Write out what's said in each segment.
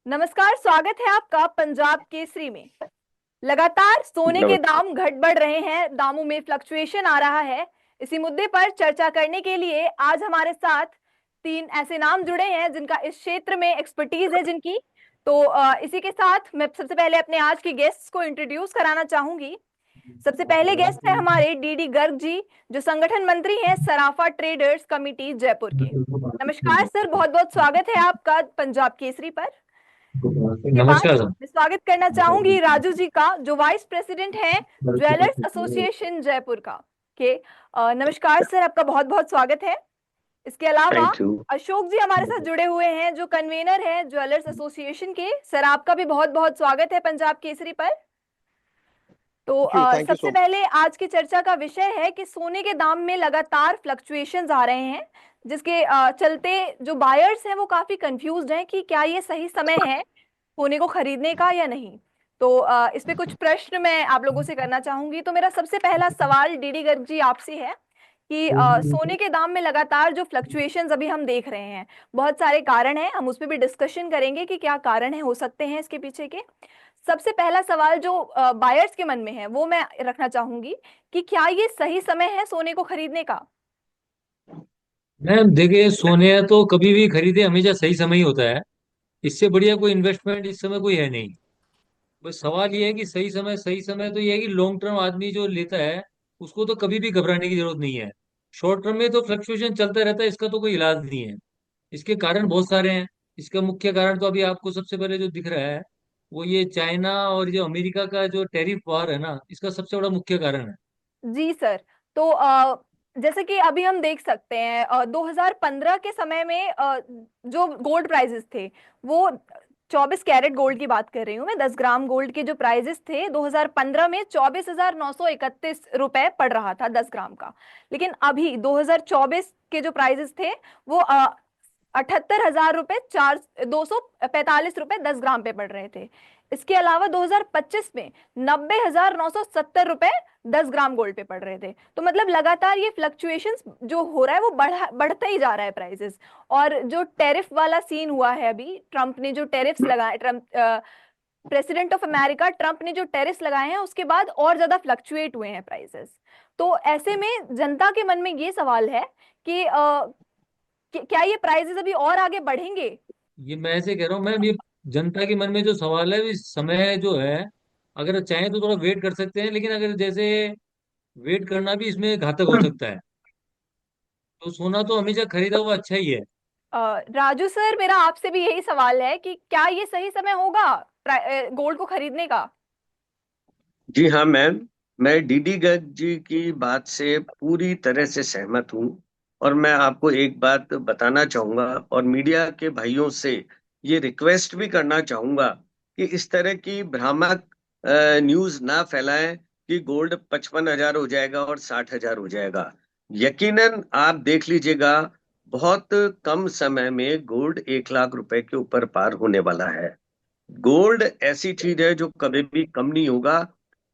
नमस्कार, स्वागत है आपका पंजाब केसरी में। लगातार सोने के नमस्कार। दाम घट बढ़ रहे हैं, दामों में फ्लक्चुएशन आ रहा है। इसी मुद्दे पर चर्चा करने के लिए आज हमारे साथ तीन ऐसे नाम जुड़े हैं जिनका इस क्षेत्र में एक्सपर्टीज है जिनकी। तो इसी के साथ मैं सबसे पहले अपने आज के गेस्ट्स को इंट्रोड्यूस कराना चाहूंगी। सबसे पहले गेस्ट है हमारे डीडी गर्ग जी, जो संगठन मंत्री हैं सराफा ट्रेडर्स कमिटी जयपुर के। नमस्कार सर, बहुत बहुत स्वागत है आपका पंजाब केसरी पर। के बाद नमस्कार सर। मैं स्वागत करना चाहूंगी राजू जी का, जो वाइस प्रेसिडेंट हैं ज्वेलर्स एसोसिएशन जयपुर का के। नमस्कार सर, आपका बहुत बहुत स्वागत है। इसके अलावा थैंक यू। अशोक जी हमारे साथ जुड़े हुए हैं, जो कन्वेनर हैं ज्वेलर्स एसोसिएशन के। सर, आपका भी बहुत बहुत स्वागत है पंजाब केसरी पर। तो थैंक यू सबसे सो पहले आज की चर्चा का विषय है कि सोने के दाम में लगातार फ्लक्चुएशंस आ रहे हैं, जिसके चलते जो बायर्स हैं वो काफी कंफ्यूज्ड हैं कि क्या ये सही समय है सोने को खरीदने का या नहीं। तो इस पे कुछ प्रश्न मैं आप लोगों से करना चाहूंगी। तो मेरा सबसे पहला सवाल डीडी गर्ग जी आपसे है कि सोने के दाम में लगातार जो फ्लक्चुएशंस अभी हम देख रहे हैं, बहुत सारे कारण हैं, हम उस पर भी डिस्कशन करेंगे कि क्या कारण है हो सकते हैं इसके पीछे के। सबसे पहला सवाल जो बायर्स के मन में है वो मैं रखना चाहूंगी कि क्या ये सही समय है सोने को खरीदने का। मैम देखिए, सोने तो कभी भी खरीदे हमेशा सही समय ही होता है। इससे बढ़िया कोई इन्वेस्टमेंट इस समय कोई है नहीं। बस सवाल ये है कि सही समय तो ये है कि लॉन्ग टर्म आदमी जो लेता है उसको तो कभी भी घबराने की जरूरत नहीं है। शॉर्ट टर्म में तो फ्लक्चुएशन चलता रहता है, इसका तो कोई इलाज नहीं है। इसके कारण बहुत सारे हैं। इसका मुख्य कारण तो अभी आपको सबसे पहले जो दिख रहा है वो ये चाइना और जो अमेरिका का जो टैरिफ वार है ना, इसका सबसे बड़ा मुख्य कारण है। जी सर। तो जैसे कि अभी हम देख सकते हैं 2015 के समय में जो गोल्ड प्राइजेस थे वो 24 कैरेट गोल्ड की बात कर रही हूँ मैं, 10 ग्राम गोल्ड के जो प्राइजेस थे 2015 में 24,931 रुपए पड़ रहा था 10 ग्राम का। लेकिन अभी 2024 के जो प्राइजेस थे वो 78,000 रुपए, 245 रुपए 10 ग्राम पे पड़ रहे थे। इसके अलावा 2025 में 90,970 रुपए 10 ग्राम गोल्ड पे पड़ रहे थे। तो मतलब लगातार ये फ्लक्चुएशंस जो हो रहा है वो बढ़ता ही जा रहा है प्राइसेस। और जो टैरिफ वाला सीन हुआ है, अभी ट्रम्प ने जो टैरिफ्स लगाए, Trump president of America Trump ने जो टैरिफ्स लगाए हैं उसके बाद और ज्यादा फ्लक्चुएट हुए हैं प्राइसेस। तो ऐसे में जनता के मन में ये सवाल है कि क्या ये प्राइसेस अभी और आगे बढ़ेंगे। ये मैं ऐसे कह रहा हूँ मैम, ये जनता के मन में जो सवाल है, इस समय जो है अगर चाहें तो थोड़ा वेट कर सकते हैं, लेकिन अगर जैसे वेट करना भी इसमें घातक हो सकता है। तो सोना तो हमेशा खरीदा हुआ अच्छा ही है। राजू सर, मेरा आपसे भी यही सवाल है कि क्या ये सही समय होगा गोल्ड को खरीदने का। जी हाँ मैम। मैं डीडी गर्ग जी की बात से पूरी तरह से सहमत हूँ। और मैं आपको एक बात बताना चाहूंगा और मीडिया के भाइयों से ये रिक्वेस्ट भी करना चाहूंगा कि इस तरह की भ्रामक न्यूज ना फैलाएं कि गोल्ड 55,000 हो जाएगा और 60,000 हो जाएगा। यकीनन आप देख लीजिएगा, बहुत कम समय में गोल्ड 1 लाख रुपए के ऊपर पार होने वाला है। गोल्ड ऐसी चीज है जो कभी भी कम नहीं होगा।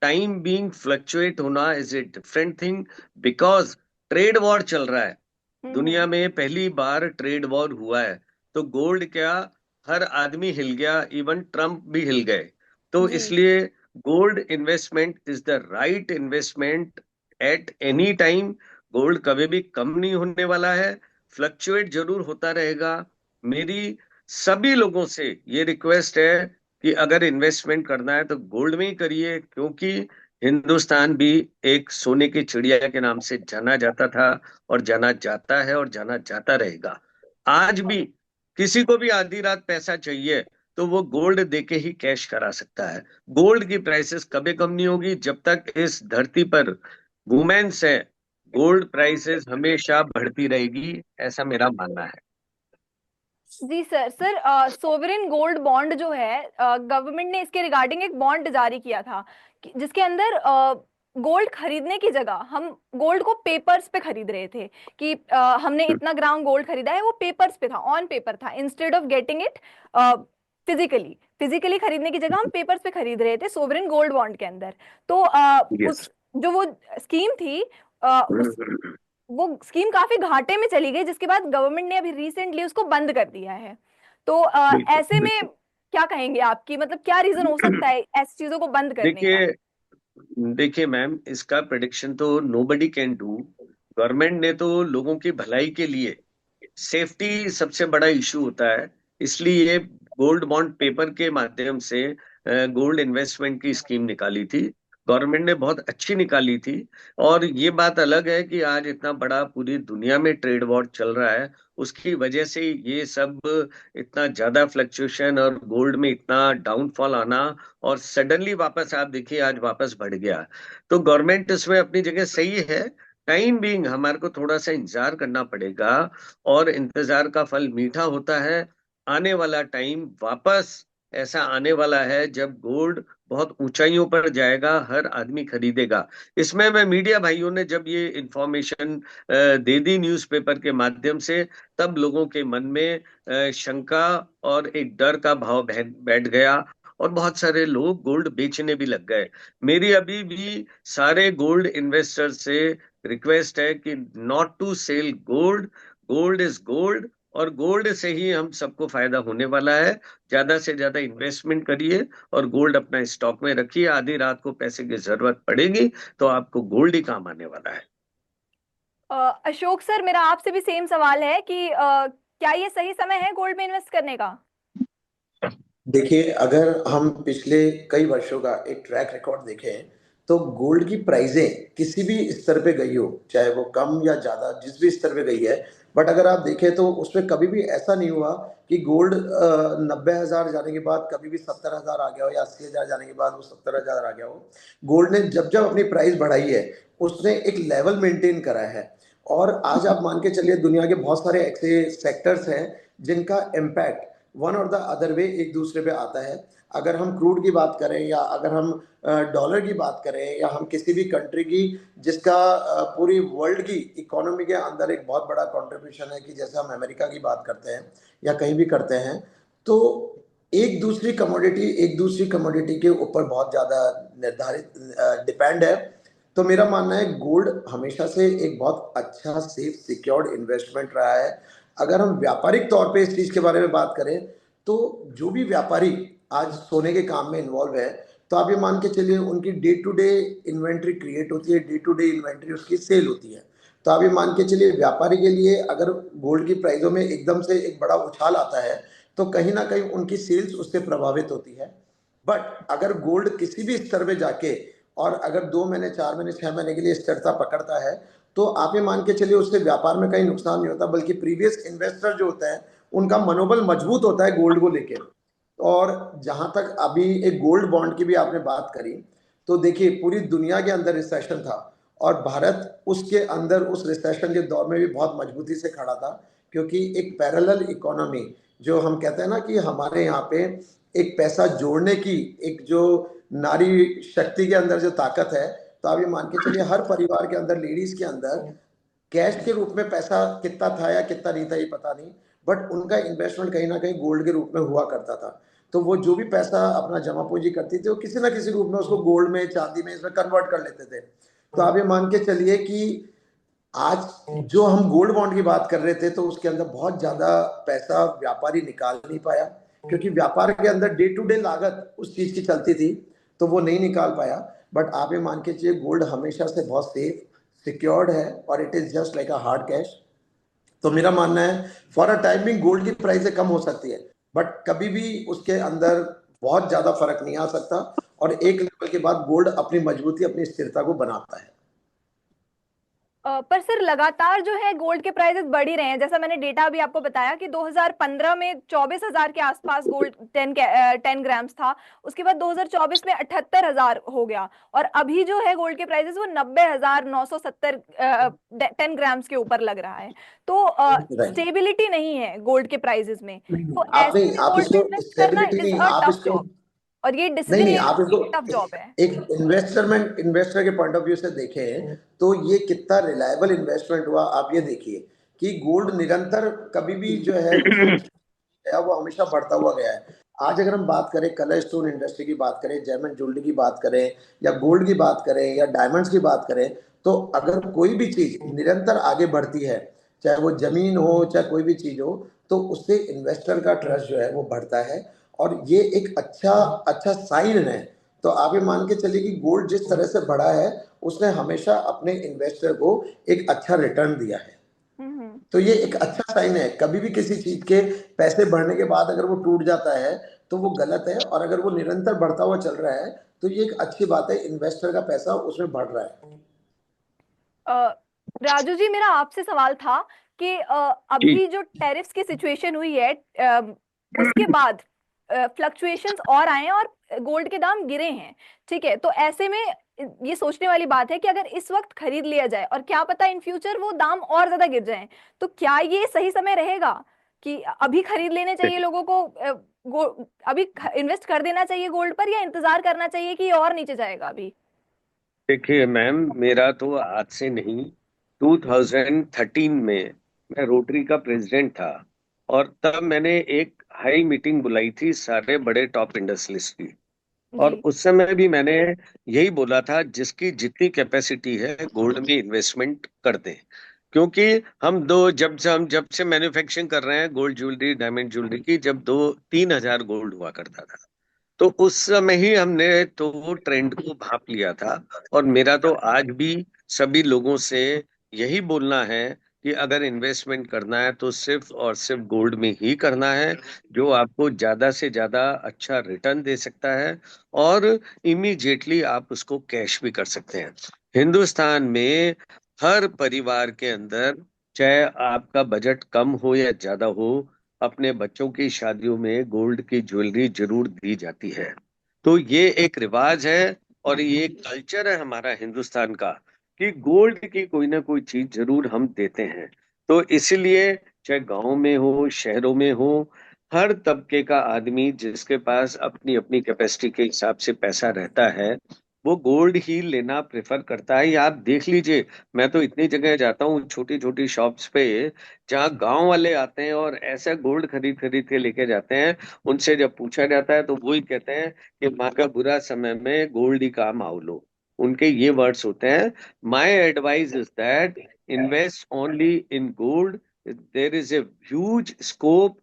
टाइम बीइंग फ्लक्चुएट होना is a different thing, because trade war चल रहा है। दुनिया हम्म। में पहली बार ट्रेड वॉर हुआ है। तो गोल्ड क्या, हर आदमी हिल गया, इवन ट्रम्प भी हिल गए। तो जी। इसलिए gold investment is the right investment at any time. Gold कभी भी कम नहीं होने वाला है, फ्लक्चुएट जरूर होता रहेगा। मेरी सभी लोगों से ये रिक्वेस्ट है कि अगर इन्वेस्टमेंट करना है तो गोल्ड में ही करिए, क्योंकि हिंदुस्तान भी एक सोने की चिड़िया के नाम से जाना जाता था और जाना जाता है और जाना जाता रहेगा। आज भी किसी को भी आधी रात पैसा चाहिए तो वो गोल्ड देके ही कैश करा सकता है। गोल्ड की प्राइसेस कभी कम नहीं होगी जब तक इस धरती पर वुमेन्स है। गोल्ड प्राइसेस हमेशा बढ़ती रहेगी, ऐसा मेरा मानना है। जी sir. Sir, sovereign gold bond जो है, गवर्नमेंट ने इसके रिगार्डिंग एक बॉन्ड जारी किया था जिसके अंदर गोल्ड खरीदने की जगह हम गोल्ड को पेपर्स पे खरीद रहे थे कि हमने इतना ग्राम गोल्ड खरीदा है, वो पेपर्स पे था, ऑन पेपर था, instead of getting it physically. Physically खरीदने की जगह हम पेपर्स पे खरीद रहे थे सोवरेन गोल्ड बॉन्ड के अंदर। तो यस। उस जो वो स्कीम थी, उस वो स्कीम काफी घाटे में चली गई, जिसके बाद गवर्नमेंट ने अभी रिसेंटली उसको बंद कर दिया है। तो बिल्कुल ऐसे में बिल्कुल। क्या कहेंगे आपकी, मतलब क्या रीजन हो सकता है ऐसी चीजों को बंद करने का? देखिए देखिए मैम, इसका प्रिडिक्शन तो नोबडी कैन डू। गवर्नमेंट ने तो लोगों की भलाई के लिए, सेफ्टी सबसे बड़ा इशू होता है, इसलिए गोल्ड बॉन्ड पेपर के माध्यम से गोल्ड इन्वेस्टमेंट की स्कीम निकाली थी। गवर्नमेंट ने बहुत अच्छी निकाली थी। और ये बात अलग है कि आज इतना बड़ा पूरी दुनिया में ट्रेड वॉर चल रहा है, उसकी वजह से ये सब इतना ज्यादा फ्लक्चुएशन और गोल्ड में इतना डाउनफॉल आना, और सडनली वापस आप देखिए आज वापस बढ़ गया। तो गवर्नमेंट इसमें अपनी जगह सही है। टाइम बीइंग हमारे को थोड़ा सा इंतजार करना पड़ेगा, और इंतजार का फल मीठा होता है। आने वाला टाइम वापस ऐसा आने वाला है जब गोल्ड बहुत ऊंचाइयों पर जाएगा, हर आदमी खरीदेगा। इसमें मैं मीडिया भाइयों ने जब ये इंफॉर्मेशन दे दी न्यूज़पेपर के माध्यम से, तब लोगों के मन में शंका और एक डर का भाव बैठ गया, और बहुत सारे लोग गोल्ड बेचने भी लग गए। मेरी अभी भी सारे गोल्ड इन्वेस्टर से रिक्वेस्ट है कि not to sell gold. Gold is gold, और गोल्ड से ही हम सबको फायदा होने वाला है। ज्यादा से ज्यादा इन्वेस्टमेंट करिए और गोल्ड अपना स्टॉक में रखिए। आधी रात को पैसे की जरूरत पड़ेगी तो आपको गोल्ड ही काम आने वाला है। अशोक सर, मेरा आपसे भी सेम सवाल है कि क्या ये सही समय है गोल्ड में इन्वेस्ट करने का? देखिए, अगर हम पिछले कई वर्षों का एक ट्रैक रिकॉर्ड देखें तो गोल्ड की प्राइजें किसी भी स्तर पे गई हो, चाहे वो कम या ज्यादा जिस भी स्तर पे गई है, बट अगर आप देखें तो उसमें कभी भी ऐसा नहीं हुआ कि गोल्ड 90,000 जाने के बाद कभी भी 70,000 आ गया हो, या 80,000 जाने के बाद वो 70,000 आ गया हो। गोल्ड ने जब जब अपनी प्राइस बढ़ाई है, उसने एक लेवल मेंटेन करा है। और आज आप मान के चलिए, दुनिया के बहुत सारे ऐसे सेक्टर्स हैं जिनका इम्पैक्ट वन और द अदर वे एक दूसरे पे आता है। अगर हम क्रूड की बात करें, या अगर हम डॉलर की बात करें, या हम किसी भी कंट्री की जिसका पूरी वर्ल्ड की इकोनॉमी के अंदर एक बहुत बड़ा कंट्रीब्यूशन है, कि जैसे हम अमेरिका की बात करते हैं या कहीं भी करते हैं, तो एक दूसरी कमोडिटी के ऊपर बहुत ज़्यादा निर्धारित डिपेंड है। तो मेरा मानना है गोल्ड हमेशा से एक बहुत अच्छा सेफ सिक्योर्ड इन्वेस्टमेंट रहा है। अगर हम व्यापारिक तौर पे इस चीज़ के बारे में बात करें, तो जो भी व्यापारी आज सोने के काम में इन्वॉल्व है, तो आप ये मान के चलिए उनकी day to day inventory create होती है, डे टू डे इन्वेंट्री उसकी सेल होती है। तो आप ये मान के चलिए व्यापारी के लिए अगर गोल्ड की प्राइसों में एकदम से एक बड़ा उछाल आता है, तो कहीं ना कहीं उनकी सेल्स उससे प्रभावित होती है। बट अगर गोल्ड किसी भी स्तर पे जाके, और अगर 2 महीने 4 महीने 6 महीने के लिए स्थिरता पकड़ता है, तो आप ये मान के चलिए उससे व्यापार में कहीं नुकसान नहीं होता, बल्कि प्रीवियस इन्वेस्टर जो होता है उनका मनोबल मजबूत होता है गोल्ड को लेके। और जहां तक अभी एक गोल्ड बॉन्ड की भी आपने बात करी, तो देखिए पूरी दुनिया के अंदर रिसेशन था, और भारत उसके अंदर उस रिसेशन के दौर में भी बहुत मजबूती से खड़ा था, क्योंकि एक पैरेलल इकोनॉमी, जो हम कहते हैं ना कि हमारे यहाँ पे एक पैसा जोड़ने की एक जो नारी शक्ति के अंदर जो ताकत है, तो आप ये मान के चलिए हर परिवार के अंदर, लेडीज के अंदर कैश के रूप में पैसा कितना था या कितना नहीं था ये पता नहीं, बट उनका इन्वेस्टमेंट कहीं ना कहीं गोल्ड के रूप में हुआ करता था। तो वो जो भी पैसा अपना जमा पूंजी करती थी, वो किसी ना किसी रूप में उसको गोल्ड में, चांदी में, इसमें कन्वर्ट कर लेते थे। तो आप ये मान के चलिए कि आज जो हम गोल्ड बॉन्ड की बात कर रहे थे, तो उसके अंदर बहुत ज्यादा पैसा व्यापारी निकाल नहीं पाया, क्योंकि व्यापार के अंदर डे टू डे लागत उस चीज की चलती थी, तो वो नहीं निकाल पाया। बट आप ये मान के चलिए गोल्ड हमेशा से बहुत सेफ सिक्योर्ड है, और it is just like a hard cash. तो मेरा मानना है फॉर अ टाइमिंग गोल्ड की प्राइस कम हो सकती है, बट कभी भी उसके अंदर बहुत ज्यादा फर्क नहीं आ सकता, और एक लेवल के बाद गोल्ड अपनी मजबूती, अपनी स्थिरता को बनाता है। पर सर लगातार जो है गोल्ड के प्राइसेस बढ़ ही रहे हैं। जैसा मैंने डेटा अभी आपको बताया कि 2015 में 24,000 के आसपास गोल्ड 10 ग्राम्स था। उसके बाद 2024 में 78,000 हो गया, और अभी जो है गोल्ड के प्राइसेस वो 90,970 10 ग्राम्स के ऊपर लग रहा है। तो राइट। स्टेबिलिटी नहीं है गोल्ड के प्राइसेस में। तो आप ऐसे नहीं, में आप गोल्ड में इसको इन्वेस्ट करना स्टेबिलिटी इज नहीं, अ आप टफ इसको जॉब, और ये नहीं डिसीजन नहीं, ये आप इसको टफ जॉब है। एक इन्वेस्टर के पॉइंट ऑफ व्यू से देखें, तो ये कितना रिलायबल इन्वेस्टमेंट हुआ। आप ये देखिए कि गोल्ड निरंतर कभी भी जो है उसका गया, वो हमेशा बढ़ता हुआ गया है। आज अगर हम बात करें कलर स्टोन इंडस्ट्री की बात करें, डायमंड ज्वेलरी की बात करें, या गोल्ड की बात करें, या डायमंड्स की बात करें, तो अगर कोई भी चीज निरंतर आगे बढ़ती है, चाहे वो जमीन हो चाहे कोई भी चीज हो, तो उससे इन्वेस्टर का ट्रस्ट जो है वो बढ़ता है। और ये एक अच्छा अच्छा साइन है। तो आप ये मान के चलिए कि गोल्ड जिस तरह से बढ़ा है, उसने हमेशा अपने इन्वेस्टर को एक अच्छा रिटर्न दिया है। हम्म। तो ये एक अच्छा साइन है। कभी भी किसी चीज के पैसे बढ़ने के बाद अगर वो टूट जाता है तो वो गलत है, और अगर वो निरंतर बढ़ता हुआ चल रहा है तो ये एक अच्छी बात है, इन्वेस्टर का पैसा उसमें बढ़ रहा है। अ, राजू जी, मेरा आपसे सवाल था कि जी। अभी जो टैरिफ्स की सिचुएशन हुई है, उसके बाद फ्लक्चुएशंस और आए हैं और गोल्ड के दाम गिरे हैं। ठीक है, तो ऐसे में ये सोचने वाली बात है कि अगर इस वक्त खरीद लिया जाए और क्या पता इन फ्यूचर वो दाम और ज्यादा गिर जाएं, तो क्या ये सही समय रहेगा कि अभी खरीद लेने चाहिए लोगों को? अभी इन्वेस्ट कर देना चाहिए गोल्ड पर, या इंतजार करना चाहिए कि ये और नीचे जाएगा अभी? देखिए मैम, मेरा तो आज से नहीं, 2013 में मैं रोटरी का प्रेसिडेंट था, और तब मैंने एक हाई मीटिंग बुलाई थी सारे बड़े टॉप इंडस्ट्रियलिस्ट की। और जी। उस समय भी मैंने यही बोला था, जिसकी जितनी कैपेसिटी है गोल्ड में इन्वेस्टमेंट कर दें। क्योंकि हम जब से मैन्युफैक्चरिंग कर रहे हैं गोल्ड ज्वेलरी, डायमंड ज्वेलरी की, जब 2-3 हजार गोल्ड हुआ करता था, तो उस समय ही हमने तो ट्रेंड को भांप लिया था। और मेरा तो आज भी सभी लोगों से यही बोलना है कि अगर इन्वेस्टमेंट करना है तो सिर्फ और सिर्फ गोल्ड में ही करना है, जो आपको ज्यादा से ज्यादा अच्छा रिटर्न दे सकता है, और इमीडिएटली आप उसको कैश भी कर सकते हैं। हिंदुस्तान में हर परिवार के अंदर, चाहे आपका बजट कम हो या ज्यादा हो, अपने बच्चों की शादियों में गोल्ड की ज्वेलरी जरूर दी जाती है। तो ये एक रिवाज है, और ये एक कल्चर है हमारा हिंदुस्तान का, कि गोल्ड की कोई ना कोई चीज जरूर हम देते हैं। तो इसलिए चाहे गांव में हो, शहरों में हो, हर तबके का आदमी जिसके पास अपनी अपनी कैपेसिटी के हिसाब से पैसा रहता है, वो गोल्ड ही लेना प्रेफर करता है। ये आप देख लीजिए, मैं तो इतनी जगह जाता हूँ छोटी छोटी शॉप्स पे, जहाँ गांव वाले आते हैं और ऐसा गोल्ड खरीद खरीद के लेके जाते हैं। उनसे जब पूछा जाता है तो वो ही कहते हैं कि माँ का बुरा समय में गोल्ड ही काम आओ लो। उनके ये वर्ड्स होते हैं। My advice is that invest only in gold, there is a huge scope.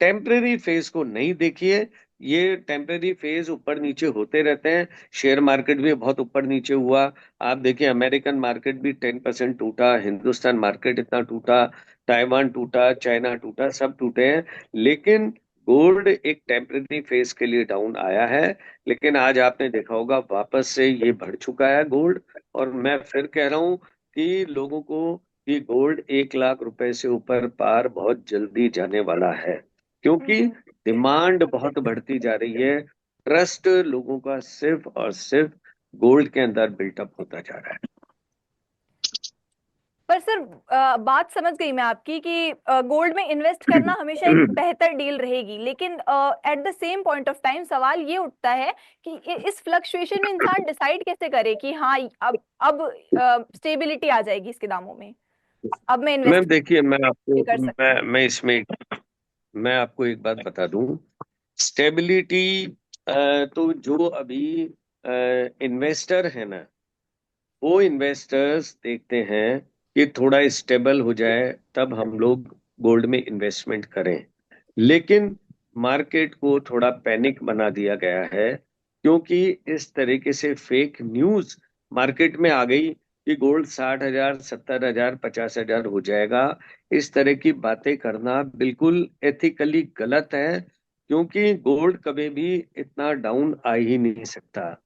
Temporary phase को नहीं देखिए, ये टेम्परेरी फेज ऊपर नीचे होते रहते हैं। शेयर मार्केट भी बहुत ऊपर नीचे हुआ। आप देखिए, अमेरिकन मार्केट भी 10% टूटा, हिंदुस्तान मार्केट इतना टूटा, ताइवान टूटा, चाइना टूटा, सब टूटे हैं। लेकिन गोल्ड एक टेम्परेरी फेज के लिए डाउन आया है। लेकिन आज आपने देखा होगा वापस से ये बढ़ चुका है गोल्ड। और मैं फिर कह रहा हूँ कि लोगों को, कि गोल्ड 1 लाख रुपए से ऊपर पार बहुत जल्दी जाने वाला है, क्योंकि हम्म। डिमांड बहुत बढ़ती जा रही है। ट्रस्ट लोगों का सिर्फ और सिर्फ गोल्ड के अंदर बिल्टअप होता जा रहा है। पर सर, बात समझ गई मैं आपकी कि गोल्ड में इन्वेस्ट करना हमेशा एक बेहतर डील रहेगी, लेकिन at the same point of time सवाल ये उठता है कि इस फ्लक्चुएशन में इंसान डिसाइड कैसे करे कि हाँ, अब स्टेबिलिटी आ जाएगी इसके दामों में, अब मैं मैम इन्वेस्ट देखिए, कर सकती हूँ। मैं आपको एक बात बता दूं। स्टेबिलिटी, तो जो अभी इन्वेस्टर है ना, वो इन्वेस्टर्स देखते हैं कि थोड़ा स्टेबल हो जाए तब हम लोग गोल्ड में इन्वेस्टमेंट करें। लेकिन मार्केट को थोड़ा पैनिक बना दिया गया है, क्योंकि इस तरीके से फेक न्यूज मार्केट में आ गई कि गोल्ड 60 हजार, 70 हजार, 50 हजार हो जाएगा। इस तरह की बातें करना बिल्कुल एथिकली गलत है, क्योंकि गोल्ड कभी भी इतना डाउन आ ही नहीं सकता।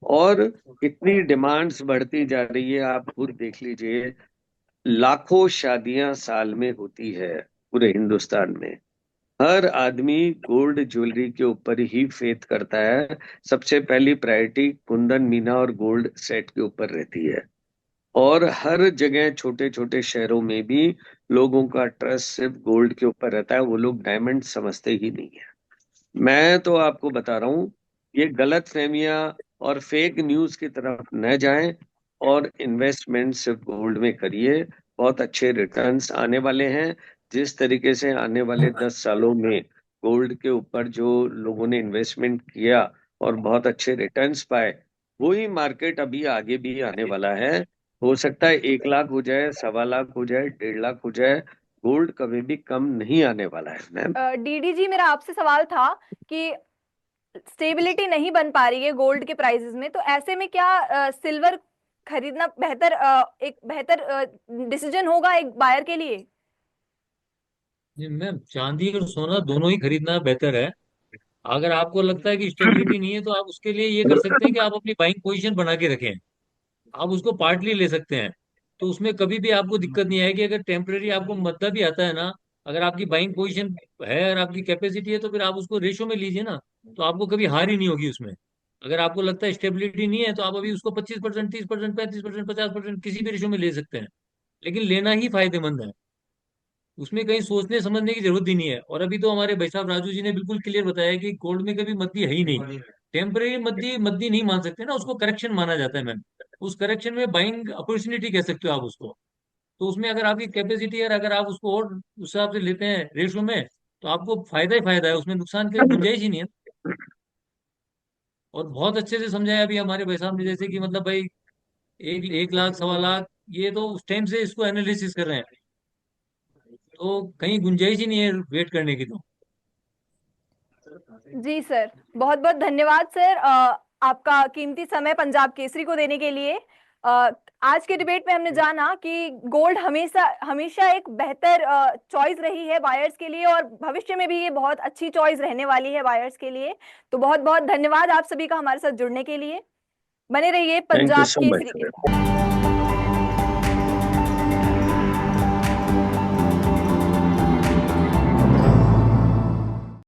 और इतनी डिमांड्स बढ़ती जा रही है, आप खुद देख लीजिए। लाखों शादियां साल में होती है पूरे हिंदुस्तान में। हर आदमी गोल्ड ज्वेलरी के ऊपर ही फेथ करता है। सबसे पहली प्रायोरिटी कुंदन मीना और गोल्ड सेट के ऊपर रहती है। और हर जगह छोटे छोटे शहरों में भी लोगों का ट्रस्ट सिर्फ गोल्ड के ऊपर रहता है, वो लोग डायमंड समझते ही नहीं है। मैं तो आपको बता रहा हूँ, ये गलत फहमियां और फेक न्यूज की तरफ न जाएं, और इन्वेस्टमेंट सिर्फ गोल्ड में करिए। बहुत अच्छे रिटर्न्स आने वाले हैं। जिस तरीके से आने वाले 10 सालों में गोल्ड के ऊपर जो लोगों ने इन्वेस्टमेंट किया और बहुत अच्छे रिटर्न्स पाए, वही मार्केट अभी आगे भी आने वाला है। हो सकता है 1 लाख हो जाए, 1.25 लाख हो जाए, 1.5 लाख हो जाए, गोल्ड कभी भी कम नहीं आने वाला है मैम। डीडी जी, मेरा आपसे सवाल था कि स्टेबिलिटी नहीं बन पा रही है गोल्ड के प्राइसेस में, तो ऐसे में क्या सिल्वर खरीदना बेहतर एक बेहतर डिसीजन होगा एक बायर के लिए? जी मैम, चांदी और सोना दोनों ही खरीदना बेहतर है। अगर आपको लगता है कि स्टेबिलिटी नहीं है तो आप उसके लिए ये कर सकते हैं कि आप अपनी बाइंग पोजीशन बना के रखें। आप उसको पार्टली ले सकते हैं, तो उसमें कभी भी आपको दिक्कत नहीं आएगी। अगर टेम्परेरी आपको मद्दा भी आता है ना, अगर आपकी बाइंग पोजीशन है और आपकी कैपेसिटी है, तो फिर आप उसको रेशो में लीजिए ना, तो आपको कभी हार ही नहीं होगी उसमें। अगर आपको लगता है स्टेबिलिटी नहीं है, तो आप अभी उसको 25%, 30%, 35%, 50% किसी भी रेशो में ले सकते हैं, लेकिन लेना ही फायदेमंद है। उसमें कहीं सोचने समझने की जरूरत ही नहीं है। और अभी तो हमारे भाई साहब राजू जी ने बिल्कुल क्लियर बताया कि गोल्ड में कभी मद्दी है ही नहीं। टेम्परेरी मद्दी मद्दी नहीं मान सकते ना, उसको करेक्शन माना जाता है मैम। उस करेक्शन में बाइंग अपॉर्चुनिटी कह सकते हो आप उसको। तो उसमें अगर आपकी कैपेसिटी है, अगर आप उसको और उस हिसाब से लेते हैं रेशो में, तो आपको फायदा ही फायदा है, उसमें नुकसान की गुंजाइश ही नहीं है। और बहुत अच्छे से समझाया अभी हमारे भाई साहब ने, जैसे कि मतलब भाई 1 लाख 1.25 लाख, ये तो उस टाइम से इसको एनालिसिस कर रहे हैं, तो कहीं गुंजाइश ही नहीं है वेट करने की तो। जी सर, बहुत बहुत धन्यवाद सर, आपका कीमती समय पंजाब केसरी को देने के लिए। आज के डिबेट में हमने जाना कि गोल्ड हमेशा हमेशा एक बेहतर चॉइस रही है बायर्स के लिए, और भविष्य में भी ये बहुत अच्छी चॉइस रहने वाली है बायर्स के लिए। तो बहुत बहुत धन्यवाद आप सभी का हमारे साथ जुड़ने के लिए। बने रहिए थैंक यू पंजाब सो केसरी के मच। साथ।